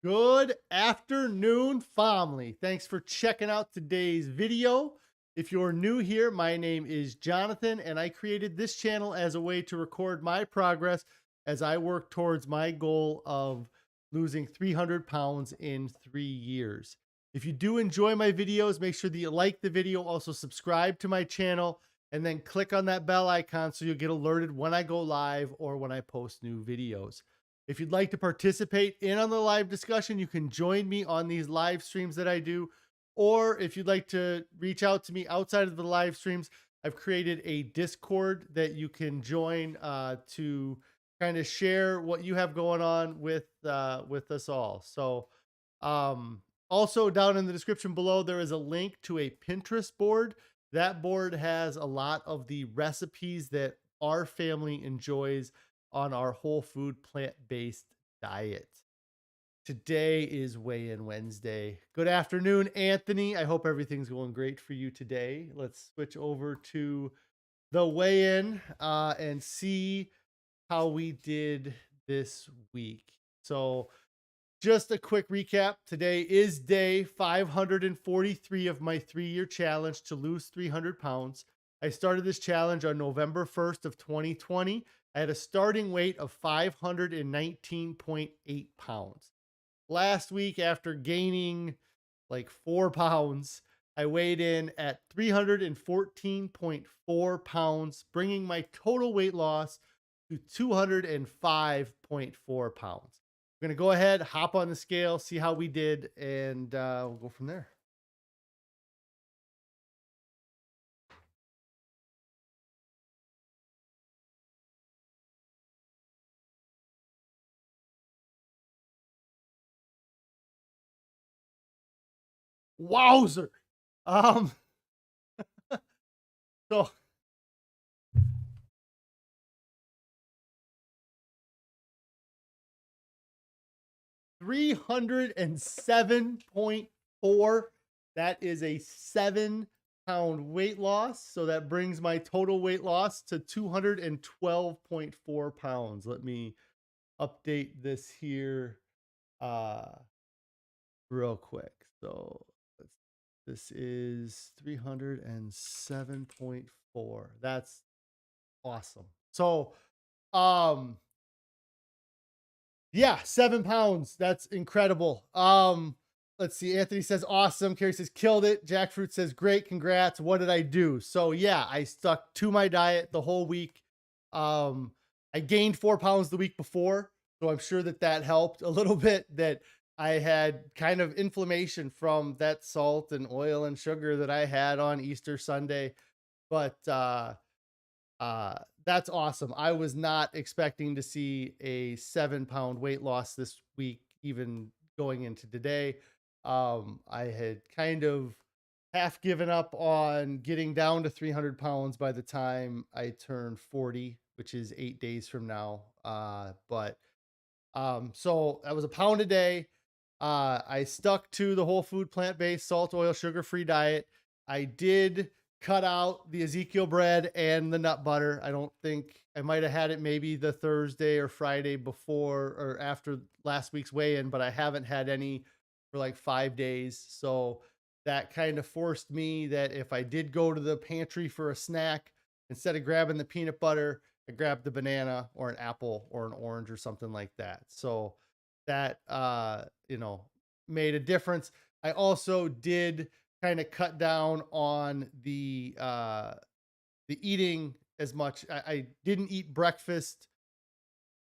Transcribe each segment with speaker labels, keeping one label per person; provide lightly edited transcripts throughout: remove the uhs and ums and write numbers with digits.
Speaker 1: Good afternoon, family. Thanks for checking out today's video. If you're new here, my name is Jonathan, and I created this channel as a way to record my progress as I work towards my goal of losing 300 pounds in 3 years. If you do enjoy my videos, make sure that you like the video, also subscribe to my channel, and then click on that bell icon so you'll get alerted when I go live or when I post new videos. If you'd like to participate in on the live discussion, you can join me on these live streams that I do. Or if you'd like to reach out to me outside of the live streams, I've created a Discord that you can join to kind of share what you have going on with us all. So also down in the description below, there is a link to a Pinterest board. That board has a lot of the recipes that our family enjoys on our whole food plant-based diet. Today is weigh-in Wednesday. Good afternoon, Anthony. I hope everything's going great for you today. Let's switch over to the weigh-in and see how we did this week. So just a quick recap. Today is day 543 of my 3-year challenge to lose 300 pounds. I started this challenge on November 1st of 2020. I had a starting weight of 519.8 pounds. Last week, after gaining like 4 pounds, I weighed in at 314.4 pounds, bringing my total weight loss to 205.4 pounds. I'm going to go ahead, hop on the scale, see how we did, and we'll go from there. Wowzer. So 307.4. That is a 7-pound weight loss. So that brings my total weight loss to 212.4 pounds. Let me update this here real quick. So this is 307.4. That's awesome. So yeah, 7 pounds. That's incredible. Let's see. Anthony says awesome. Carrie says killed it. Jackfruit says great. Congrats. What did I do? So yeah, I stuck to my diet the whole week. I gained 4 pounds the week before, so I'm sure that that helped a little bit. That I had kind of inflammation from that salt and oil and sugar that I had on Easter Sunday, but that's awesome. I was not expecting to see a 7-pound weight loss this week, even going into today. I had kind of half given up on getting down to 300 pounds by the time I turned 40, which is 8 days from now. So that was a pound a day. I stuck to the whole food, plant-based, salt, oil, sugar-free diet. I did cut out the Ezekiel bread and the nut butter. I don't think I might have had it maybe the Thursday or Friday before or after last week's weigh-in, but I haven't had any for like 5 days. So that kind of forced me that if I did go to the pantry for a snack, instead of grabbing the peanut butter, I grabbed the banana or an apple or an orange or something like that. So that, made a difference. I also did kind of cut down on the eating as much. I didn't eat breakfast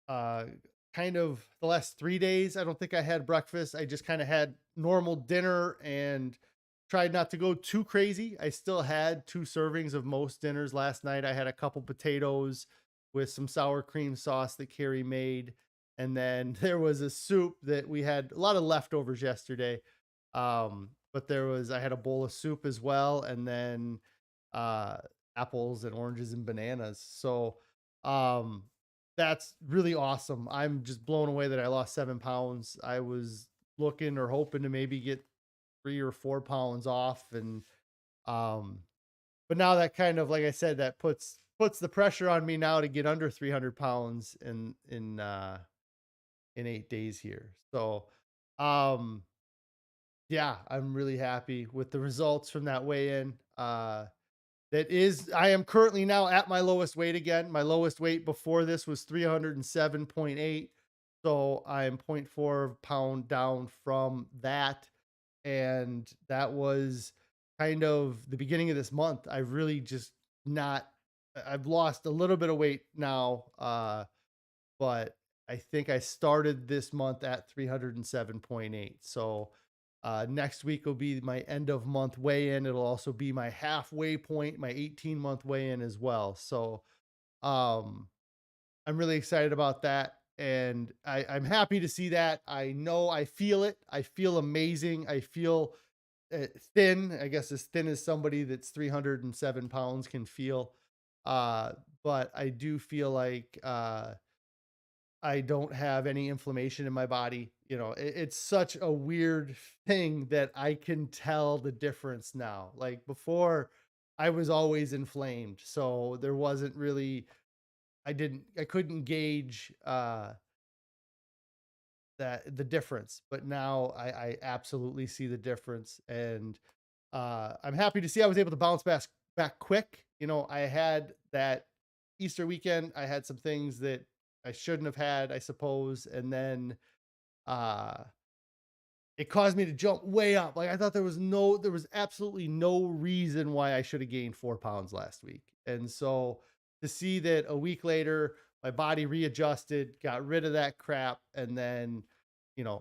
Speaker 1: kind of the last 3 days. I don't think I had breakfast. I just kind of had normal dinner and tried not to go too crazy. I still had 2 servings of most dinners last night. I had a couple potatoes with some sour cream sauce that Carrie made. And then there was a soup that we had a lot of leftovers yesterday. But I had a bowl of soup as well. And then, apples and oranges and bananas. So, that's really awesome. I'm just blown away that I lost 7 pounds. I was looking or hoping to maybe get 3 or 4 pounds off. And, but now that kind of, like I said, that puts the pressure on me now to get under 300 pounds in 8 days here. So, Um, yeah, I'm really happy with the results from that weigh-in. I am currently now at my lowest weight again. My lowest weight before this was 307.8. So I'm point 0.4 pound down from that. And that was kind of the beginning of this month. I've really just not, I've lost a little bit of weight now. But I think I started this month at 307.8. So next week will be my end of month weigh in. It'll also be my halfway point, my 18-month weigh in as well. So um, I'm really excited about that. And I'm happy to see that. I know I feel it. I feel amazing. I feel thin, I guess as thin as somebody that's 307 pounds can feel. But I do feel like I don't have any inflammation in my body. It's such a weird thing that I can tell the difference now. Like before, I was always inflamed. So there wasn't really, I couldn't gauge that the difference, but now I absolutely see the difference. And I'm happy to see I was able to bounce back quick. I had that Easter weekend. I had some things that I shouldn't have had, I suppose, and then uh it caused me to jump way up. Like I thought there was absolutely no reason why I should have gained 4 pounds last week. And so to see that a week later, my body readjusted, got rid of that crap, and then,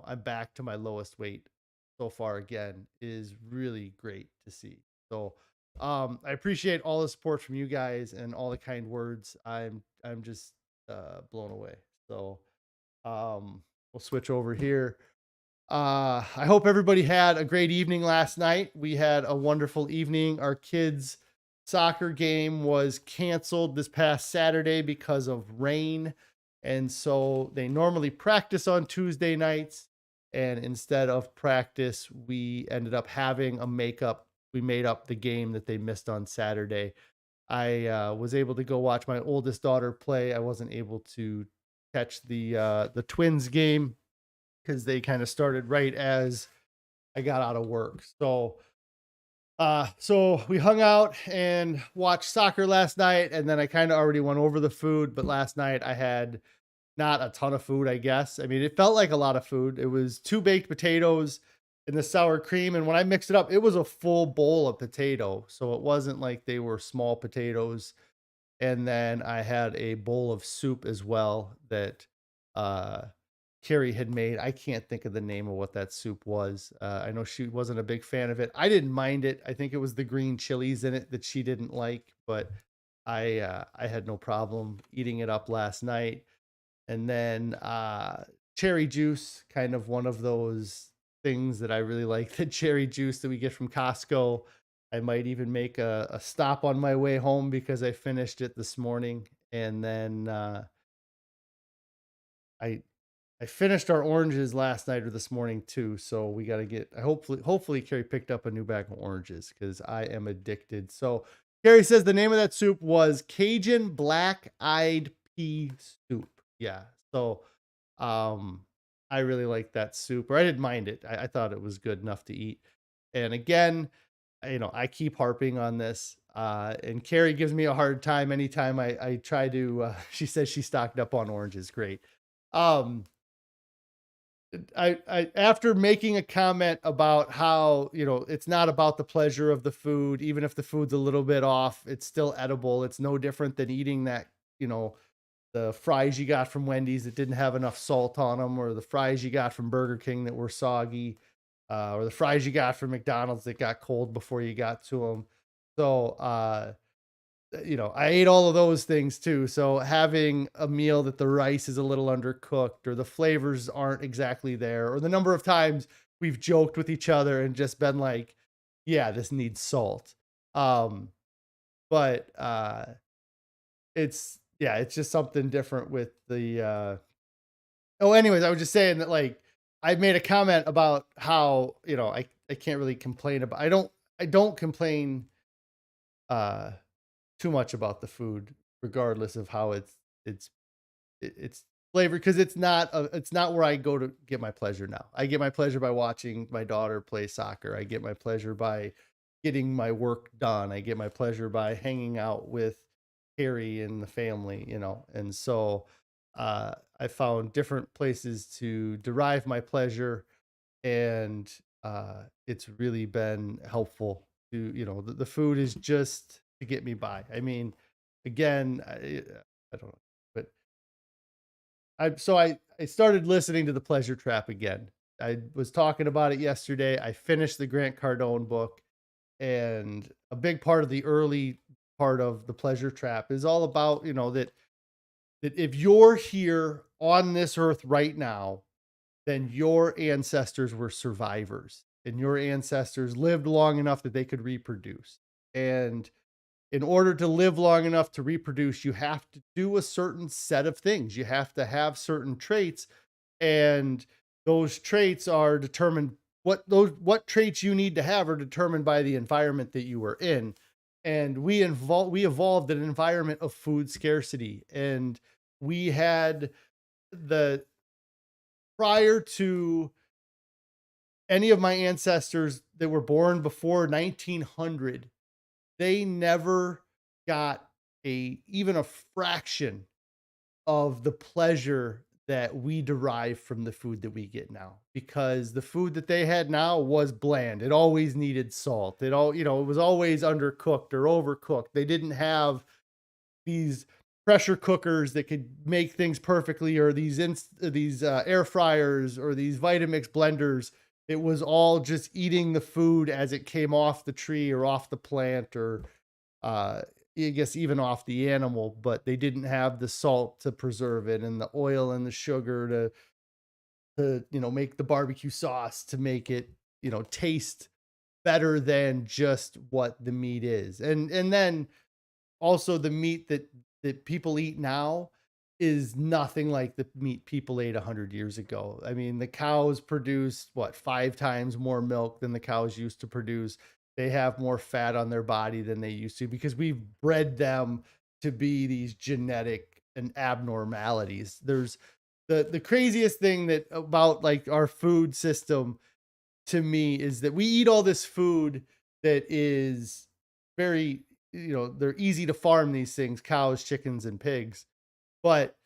Speaker 1: I'm back to my lowest weight so far again is really great to see. So I appreciate all the support from you guys and all the kind words. I'm just blown away. So we'll switch over here. I hope everybody had a great evening last night. We had a wonderful evening. Our kids' soccer game was canceled this past Saturday because of rain. And so they normally practice on Tuesday nights. And instead of practice, we ended up having a makeup. We made up the game that they missed on Saturday. I was able to go watch my oldest daughter play. I wasn't able to catch the Twins game because they kind of started right as I got out of work. So we hung out and watched soccer last night, and then I kind of already went over the food, but last night I had not a ton of food, I guess. I mean, it felt like a lot of food. It was 2 baked potatoes and the sour cream, and when I mixed it up, it was a full bowl of potato. So it wasn't like they were small potatoes. And then I had a bowl of soup as well that uh Carrie had made. I can't think of the name of what that soup was. I know she wasn't a big fan of it. I didn't mind it. I think it was the green chilies in it that she didn't like, but I had no problem eating it up last night. And then cherry juice, kind of one of those things that I really like, the cherry juice that we get from Costco. I might even make a stop on my way home because I finished it this morning. And then I I finished our oranges last night or this morning too, so we got to get. Hopefully Carrie picked up a new bag of oranges because I am addicted. So Carrie says the name of that soup was Cajun Black Eyed Pea Soup. Yeah, so um, I really like that soup, or I didn't mind it. I thought it was good enough to eat. And again, I keep harping on this. And Carrie gives me a hard time anytime I try to. She says she stocked up on oranges. Great. Um, I after making a comment about how, it's not about the pleasure of the food, even if the food's a little bit off, it's still edible. It's no different than eating that, the fries you got from Wendy's that didn't have enough salt on them, or the fries you got from Burger King that were soggy, or the fries you got from McDonald's that got cold before you got to them. So, I ate all of those things too. So having a meal that the rice is a little undercooked or the flavors aren't exactly there, or the number of times we've joked with each other and just been like, yeah, this needs salt. Um, but it's just something different with the oh, anyways, I was just saying that like I made a comment about how, I can't really complain about I don't complain uh too much about the food, regardless of how it's flavor, because it's not where I go to get my pleasure now. I get my pleasure by watching my daughter play soccer. I get my pleasure by getting my work done. I get my pleasure by hanging out with Carrie and the family, you know. And so I found different places to derive my pleasure, and it's really been helpful to, you know, the food is just to get me by. I mean, again, I don't know, but I started listening to the Pleasure Trap again. I was talking about it yesterday. I finished the Grant Cardone book, and a big part of the early part of the Pleasure Trap is all about, you know, that if you're here on this earth right now, then your ancestors were survivors, and your ancestors lived long enough that they could reproduce. And in order to live long enough to reproduce, you have to do a certain set of things. You have to have certain traits, and those traits are determined, what traits you need to have are determined by the environment that you were in. And we evolved an environment of food scarcity, and we had the prior to any of my ancestors that were born before 1900, they never got a even a fraction of the pleasure that we derive from the food that we get now, because the food that they had now was bland. It always needed salt. It all, you know, it was always undercooked or overcooked. They didn't have these pressure cookers that could make things perfectly, or these air fryers, or these Vitamix blenders. It was all just eating the food as it came off the tree or off the plant, or uh, I guess even off the animal, but they didn't have the salt to preserve it, and the oil and the sugar to, you know, make the barbecue sauce, to make it, you know, taste better than just what the meat is. And then also the meat that people eat now is nothing like the meat people ate 100 years ago. I mean, the cows produce what, 5 times more milk than the cows used to produce. They have more fat on their body than they used to, because we've bred them to be these genetic and abnormalities. There's the craziest thing that about like our food system to me is that we eat all this food that is very, you know, they're easy to farm, these things, cows, chickens, and pigs, but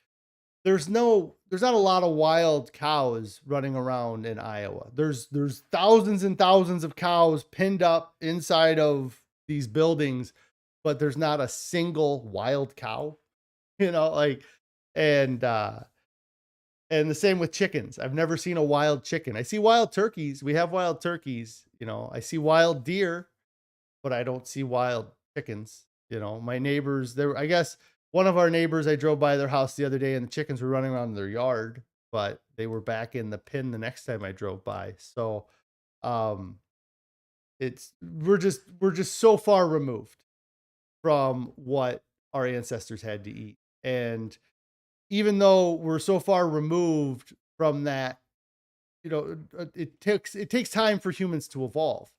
Speaker 1: there's not a lot of wild cows running around in Iowa. There's thousands and thousands of cows pinned up inside of these buildings, but there's not a single wild cow, you know, like. And uh and the same with chickens. I've never seen a wild chicken. I see wild turkeys. We have wild turkeys, you know. I see wild deer, but I don't see wild chickens. You know, my neighbors, there, I guess one of our neighbors, I drove by their house the other day, and the chickens were running around their yard, but they were back in the pen the next time I drove by. So, um, it's we're just so far removed from what our ancestors had to eat. And even though we're so far removed from that, you know, it takes time for humans to evolve.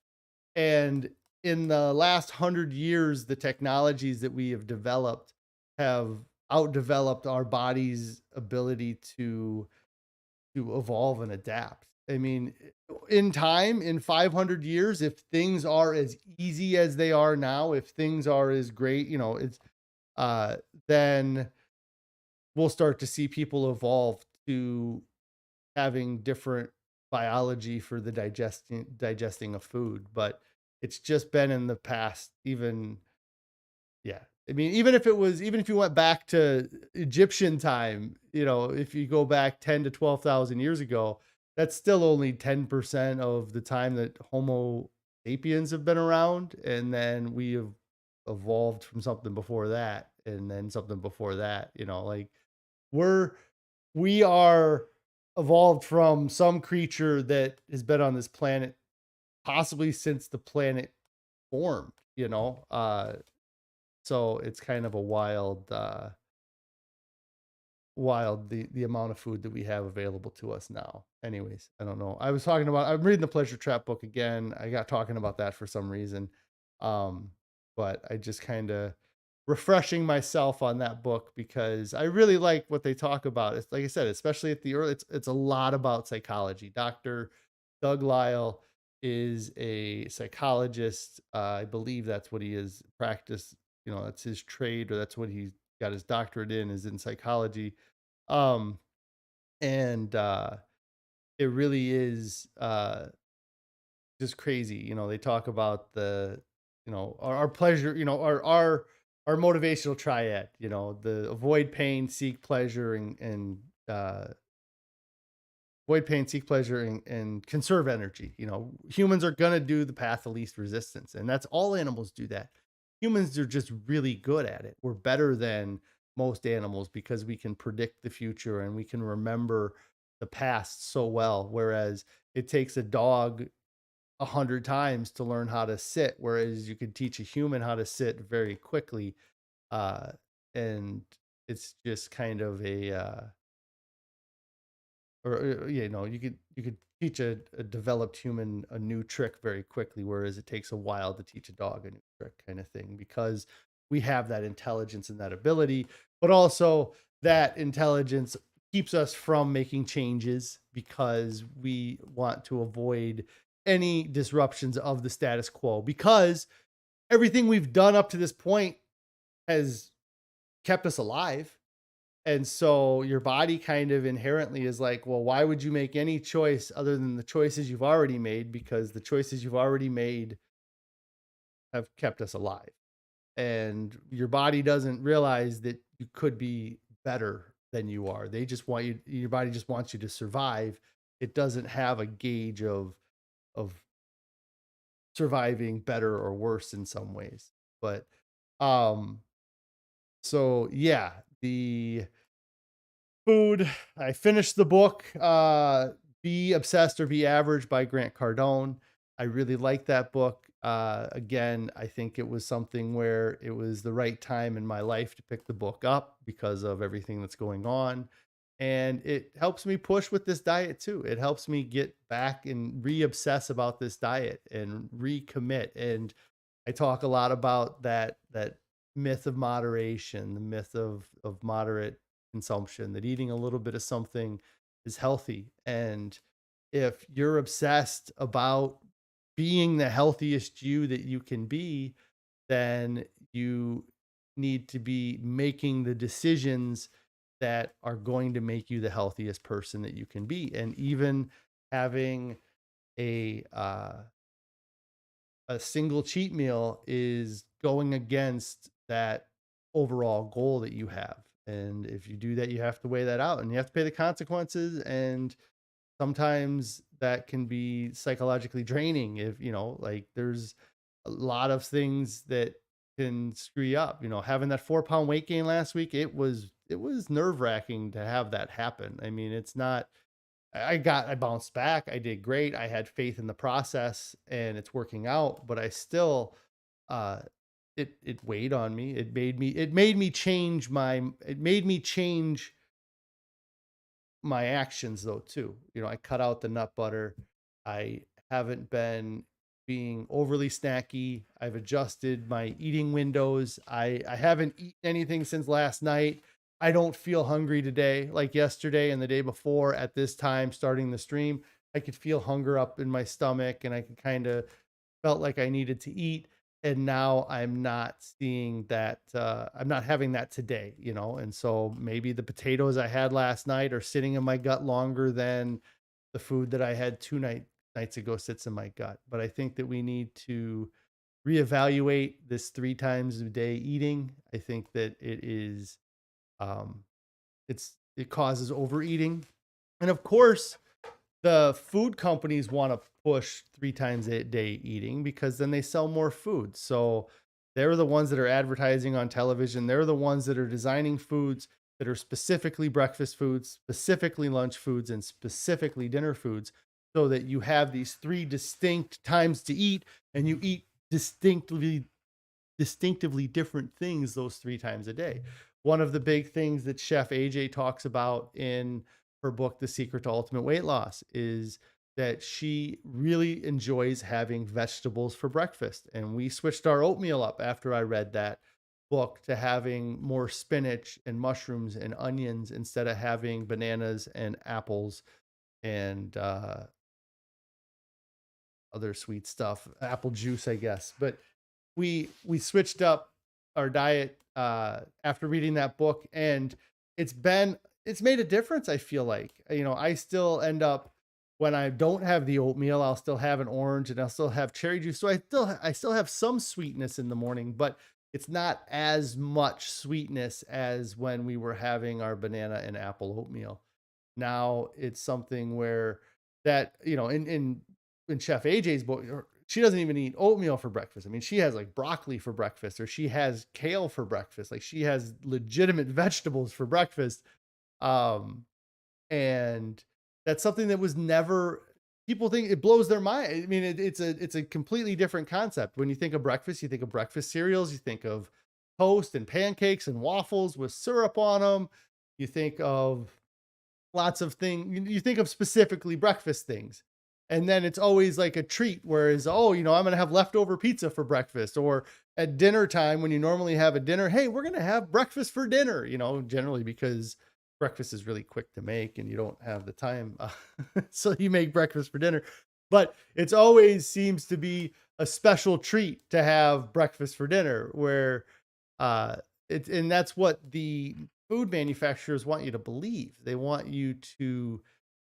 Speaker 1: And in the last 100 years, the technologies that we have developed have outdeveloped our body's ability to evolve and adapt. I mean, in time, in 500 years, if things are as easy as they are now, if things are as great, you know, it's uh then we'll start to see people evolve to having different biology for the digesting of food. But it's just been in the past, even, yeah. I mean, even if you went back to Egyptian time, you know, if you go back 10 to 12,000 years ago, that's still only 10% of the time that Homo sapiens have been around. And then we have evolved from something before that, and then something before that, you know, like we're we are evolved from some creature that has been on this planet possibly since the planet formed, you know. So it's kind of a wild the amount of food that we have available to us now. Anyways, I don't know. I'm reading the Pleasure Trap book again. I got talking about that for some reason. Um, but I just kind of refreshing myself on that book because I really like what they talk about. It's like I said, especially at the early, it's a lot about psychology. Dr. Doug Lisle is a psychologist. I believe that's what he is practice. That's his trade, or that's what he got his doctorate in, is in psychology. Um, and it really is just crazy. They talk about our pleasure, our motivational triad, the avoid pain, seek pleasure, and uh, avoid pain, seek pleasure, and conserve energy. Humans are going to do the path of least resistance. And that's all animals do that. Humans are just really good at it. We're better than most animals because we can predict the future and we can remember the past so well. Whereas it takes a dog 100 times to learn how to sit, whereas you could teach a human how to sit very quickly. Uh, and it's just kind of you could teach a developed human a new trick very quickly, whereas it takes a while to teach a dog a new trick, kind of thing, because we have that intelligence and that ability, but also that intelligence keeps us from making changes because we want to avoid any disruptions of the status quo, because everything we've done up to this point has kept us alive. And so your body kind of inherently is like, well, why would you make any choice other than the choices you've already made? Because the choices you've already made have kept us alive. And your body doesn't realize that you could be better than you are. They just want you, your body just wants you to survive. It doesn't have a gauge of surviving better or worse in some ways. But um so yeah, the food. I finished the book, Be Obsessed or Be Average by Grant Cardone. I really like that book. Again, I think it was something where it was the right time in my life to pick the book up because of everything that's going on. And it helps me push with this diet too. It helps me get back and re-obsess about this diet and recommit. And I talk a lot about that myth of moderation, the myth of moderate consumption, that eating a little bit of something is healthy. And if you're obsessed about being the healthiest you that you can be, then you need to be making the decisions that are going to make you the healthiest person that you can be. And even having a a single cheat meal is going against that overall goal that you have. And if you do that, you have to weigh that out and you have to pay the consequences. And sometimes that can be psychologically draining. If, like, there's a lot of things that can screw you up. Having that 4 pound weight gain last week, it was nerve wracking to have that happen. I mean, it's not, I bounced back. I did great. I had faith in the process and it's working out, but I still, uh, it weighed on me. It made me change my actions though too. I cut out the nut butter. I haven't been being overly snacky. I've adjusted my eating windows. I haven't eaten anything since last night. I don't feel hungry today like yesterday and the day before at this time starting the stream. I could feel hunger up in my stomach and I could kind of felt like I needed to eat. And now I'm not seeing that. I'm not having that today, and so maybe the potatoes I had last night are sitting in my gut longer than the food that I had two nights ago sits in my gut. But I think that we need to reevaluate this 3 times a day eating. I think that um, it causes overeating. And of course, the food companies want to push 3 times a day eating because then they sell more food. So they're the ones that are advertising on television. They're the ones that are designing foods that are specifically breakfast foods, specifically lunch foods, and specifically dinner foods, so that you have these 3 distinct times to eat and you eat distinctively different things those 3 times a day. One of the big things that Chef AJ talks about in her book, The Secret to Ultimate Weight Loss, is that she really enjoys having vegetables for breakfast. And we switched our oatmeal up after I read that. book to having more spinach and mushrooms and onions instead of having bananas and apples and other sweet stuff, apple juice, I guess. But we switched up our diet after reading that book, and it's made a difference. I feel like, I still end up, when I don't have the oatmeal, I'll still have an orange and I'll still have cherry juice. So I still have some sweetness in the morning, but it's not as much sweetness as when we were having our banana and apple oatmeal. Now it's something where that, in Chef AJ's book, she doesn't even eat oatmeal for breakfast. I mean, she has like broccoli for breakfast, or she has kale for breakfast. Like, she has legitimate vegetables for breakfast. Um, and that's something that was never, people think, it blows their mind. I mean, it's a completely different concept. When you think of breakfast, you think of breakfast cereals, you think of toast and pancakes and waffles with syrup on them. You think of lots of things. You think of specifically breakfast things. And then it's always like a treat, whereas, oh, I'm going to have leftover pizza for breakfast. Or at dinner time, when you normally have a dinner, hey, we're going to have breakfast for dinner, generally because breakfast is really quick to make and you don't have the time. So you make breakfast for dinner. But it's always seems to be a special treat to have breakfast for dinner, where uh, and that's what the food manufacturers want you to believe. They want you to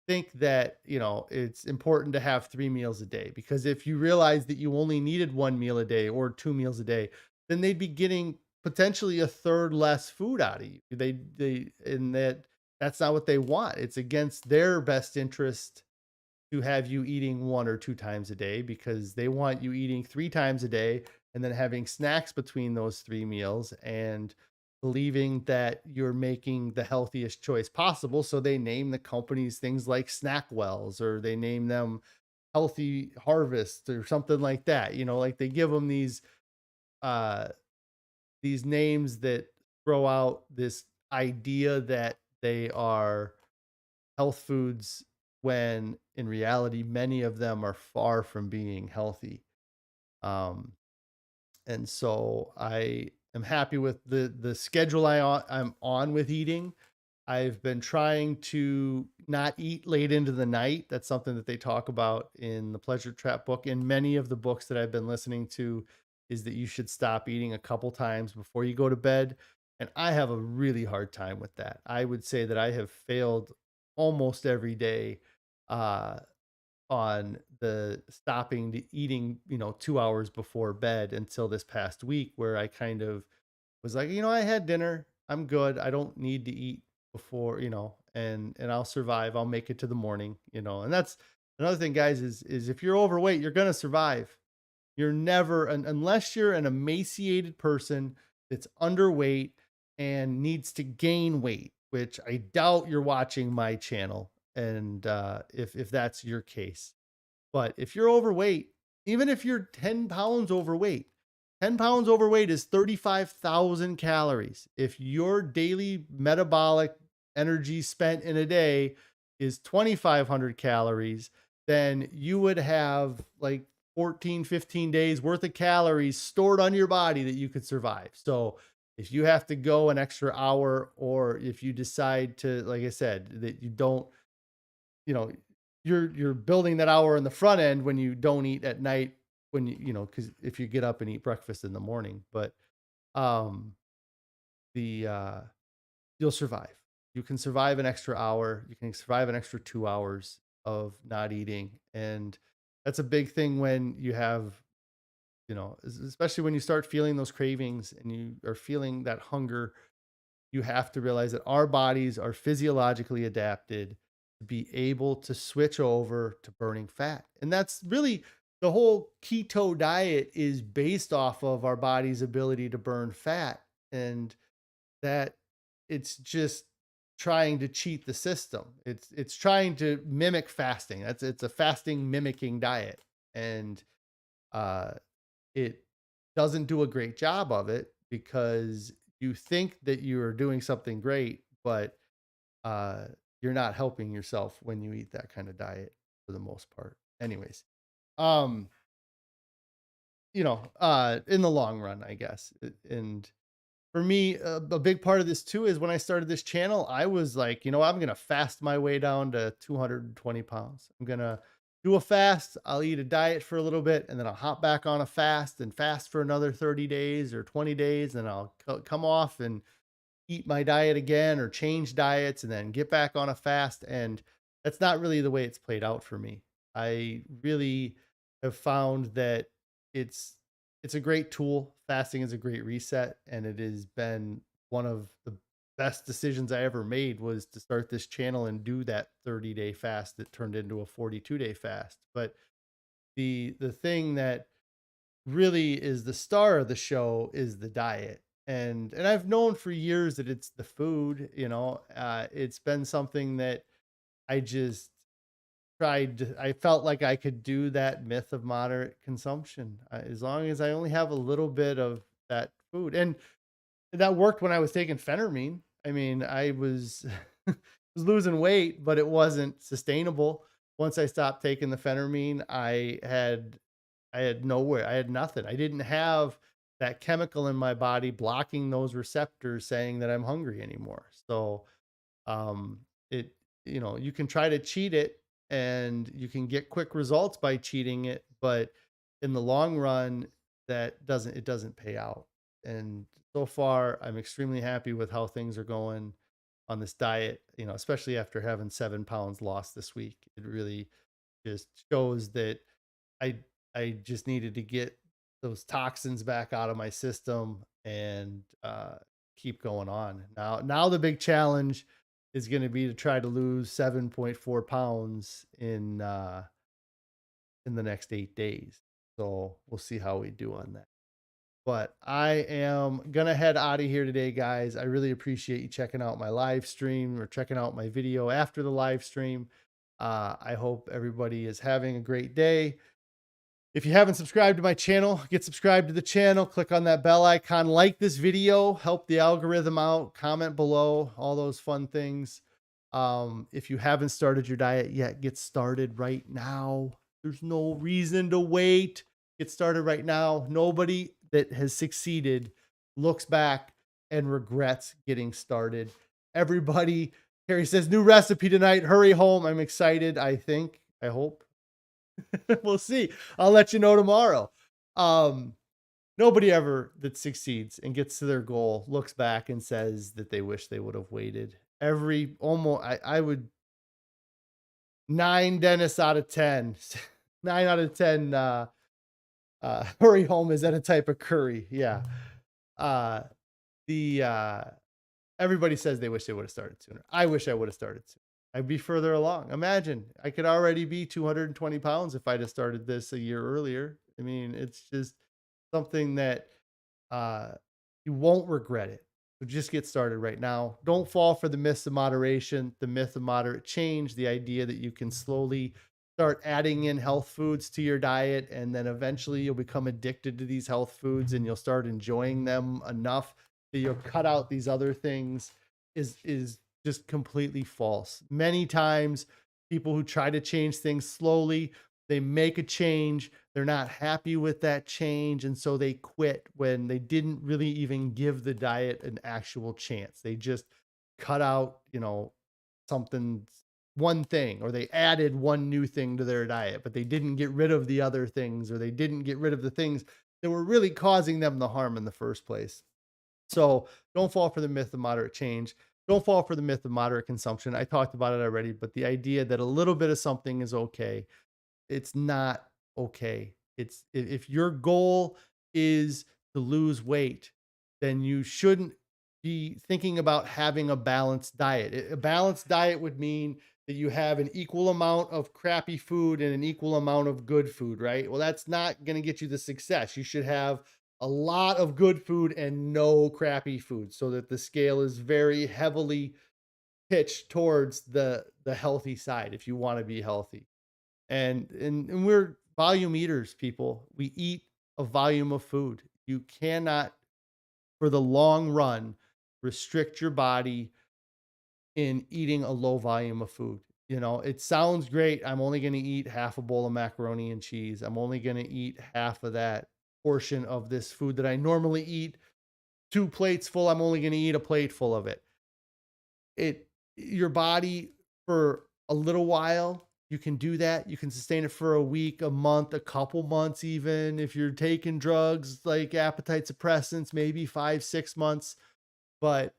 Speaker 1: think that, it's important to have 3 meals a day, because if you realize that you only needed 1 meal a day or 2 meals a day, then they'd be getting potentially a third less food out of you. And that's not what they want. It's against their best interest to have you eating 1 or 2 times a day, because they want you eating 3 times a day and then having snacks between those 3 meals, and believing that you're making the healthiest choice possible. So they name the companies things like Snackwells, or they name them Healthy Harvest or something like that. Like, they give them uh these names that throw out this idea that they are health foods, when in reality many of them are far from being healthy. Um, and so I am happy with the schedule I'm on with eating. I've been trying to not eat late into the night. That's something that they talk about in the Pleasure Trap book. In many of the books that I've been listening to, is that you should stop eating a couple times before you go to bed. And I have a really hard time with that. I would say that I have failed almost every day uh, on the stopping to eating, 2 hours before bed, until this past week, where I kind of was like, I had dinner. I'm good. I don't need to eat before, and I'll survive. I'll make it to the morning, And that's another thing, guys, is if you're overweight, you're gonna survive. You're never, unless you're an emaciated person that's underweight and needs to gain weight, which I doubt you're watching my channel. And if that's your case, but if you're overweight, even if you're 10 pounds overweight, 10 pounds overweight is 35,000 calories. If your daily metabolic energy spent in a day is 2,500 calories, then you would have like 14, 15 days worth of calories stored on your body that you could survive. So if you have to go an extra hour, or if you decide to, like I said, that you don't, you know, you're building that hour in the front end when you don't eat at night, when because if you get up and eat breakfast in the morning. But um the you'll survive. You can survive an extra hour, you can survive an extra 2 hours of not eating. And that's a big thing when you have, especially when you start feeling those cravings and you are feeling that hunger. You have to realize that our bodies are physiologically adapted to be able to switch over to burning fat. And that's really, the whole keto diet is based off of our body's ability to burn fat. And that it's just trying to cheat the system. It's trying to mimic fasting. It's a fasting mimicking diet. And uh it doesn't do a great job of it, because you think that you are doing something great, but uh, you're not helping yourself when you eat that kind of diet, for the most part. Anyways, um, in the long run, I guess. And for me, a big part of this too is when I started this channel, I was like, I'm going to fast my way down to 220 pounds. I'm going to do a fast. I'll eat a diet for a little bit and then I'll hop back on a fast and fast for another 30 days or 20 days. And I'll come off and eat my diet again or change diets and then get back on a fast. And that's not really the way it's played out for me. I really have found that it's it's a great tool. Fasting is a great reset, and it has been one of the best decisions I ever made was to start this channel and do that 30-day fast that turned into a 42-day fast. But the thing that really is the star of the show is the diet. And I've known for years that it's the food, it's been something that I just I felt like I could do that myth of moderate consumption as long as I only have a little bit of that food. And that worked when I was taking phentermine. I mean, I was was losing weight, but it wasn't sustainable. Once I stopped taking the phentermine, I had nowhere. I had nothing. I didn't have that chemical in my body blocking those receptors saying that I'm hungry anymore. So, um, it, you can try to cheat it and you can get quick results by cheating it, but in the long run, it doesn't pay out. And so far, I'm extremely happy with how things are going on this diet, especially after having 7 pounds lost this week. It really just shows that I I just needed to get those toxins back out of my system and keep going on. Now the big challenge is going to be to try to lose 7.4 pounds in the next 8 days. So we'll see how we do on that. But I am gonna head out of here today, guys. I really appreciate you checking out my live stream or checking out my video after the live stream. I hope everybody is having a great day. If you haven't subscribed to my channel, get subscribed to the channel, click on that bell icon, like this video, help the algorithm out, comment below, all those fun things. If you haven't started your diet yet, get started right now. There's no reason to wait. Get started right now. Nobody that has succeeded looks back and regrets getting started. Everybody, Harry says, new recipe tonight. Hurry home. I'm excited. I hope. We'll see. I'll let you know tomorrow. Nobody ever that succeeds and gets to their goal looks back and says that they wish they would have waited. I would 9 dentists out of 10, 9 out of 10, hurry home is that a type of curry. Yeah. Uh, the, everybody says they wish they would have started sooner. I wish I would have started sooner. I'd be further along. Imagine I could already be 220 pounds if I'd have started this a year earlier. I mean, it's just something that uh, you won't regret it. So just get started right now. Don't fall for the myths of moderation, the myth of moderate change, the idea that you can slowly start adding in health foods to your diet and then eventually you'll become addicted to these health foods and you'll start enjoying them enough that you'll cut out these other things is just completely false. Many times people who try to change things slowly, they make a change, they're not happy with that change, and so they quit when they didn't really even give the diet an actual chance. They just cut out, something, one thing, or they added one new thing to their diet, but they didn't get rid of the other things, or they didn't get rid of the things that were really causing them the harm in the first place. So don't fall for the myth of moderate change. Don't fall for the myth of moderate consumption. I talked about it already, but the idea that a little bit of something is okay, it's not okay. It's if your goal is to lose weight, then you shouldn't be thinking about having a balanced diet. A balanced diet would mean that you have an equal amount of crappy food and an equal amount of good food, right? Well, that's not going to get you the success. You should have a lot of good food and no crappy food so that the scale is very heavily pitched towards the healthy side if you want to be healthy. And we're volume eaters, people. We eat a volume of food. You cannot, for the long run, restrict your body in eating a low volume of food. It sounds great. I'm only going to eat half a bowl of macaroni and cheese. I'm only going to eat half of that portion of this food that I normally eat 2 plates full. I'm only going to eat a plate full of it. Your body for a little while, you can do that. You can sustain it for a week, a month, a couple months, even if you're taking drugs like appetite suppressants, maybe 5-6 months. But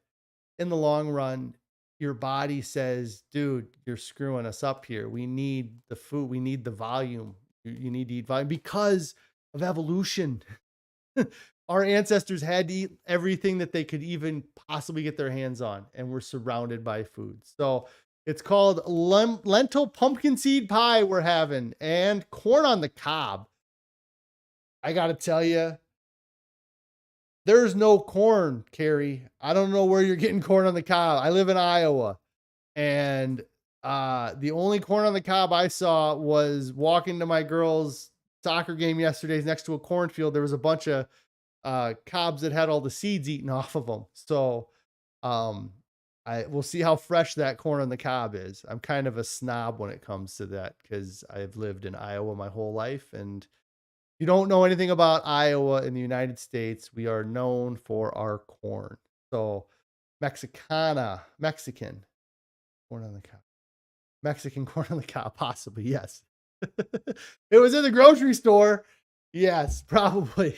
Speaker 1: in the long run, your body says, dude, you're screwing us up here. We need the food. We need the volume. You need to eat volume because of evolution. Our ancestors had to eat everything that they could even possibly get their hands on, and we're surrounded by food. So it's called lentil pumpkin seed pie we're having, and corn on the cob. I got to tell you, there's no corn, Carrie. I don't know where you're getting corn on the cob. I live in Iowa, and the only corn on the cob I saw was walking to my girls' soccer game yesterday next to a cornfield. There was a bunch of cobs that had all the seeds eaten off of them. So we'll see how fresh that corn on the cob is. I'm kind of a snob when it comes to that because I've lived in Iowa my whole life. And if you don't know anything about Iowa in the United States, we are known for our corn. So Mexican corn on the cob. Mexican corn on the cob, possibly, yes. It was in the grocery store. Yes, probably.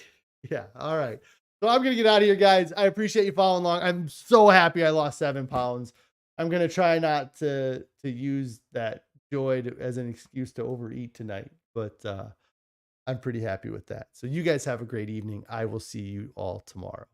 Speaker 1: Yeah. All right. So I'm going to get out of here, guys. I appreciate you following along. I'm so happy I lost 7 pounds. I'm going to try not to use that joy as an excuse to overeat tonight, but I'm pretty happy with that. So you guys have a great evening. I will see you all tomorrow.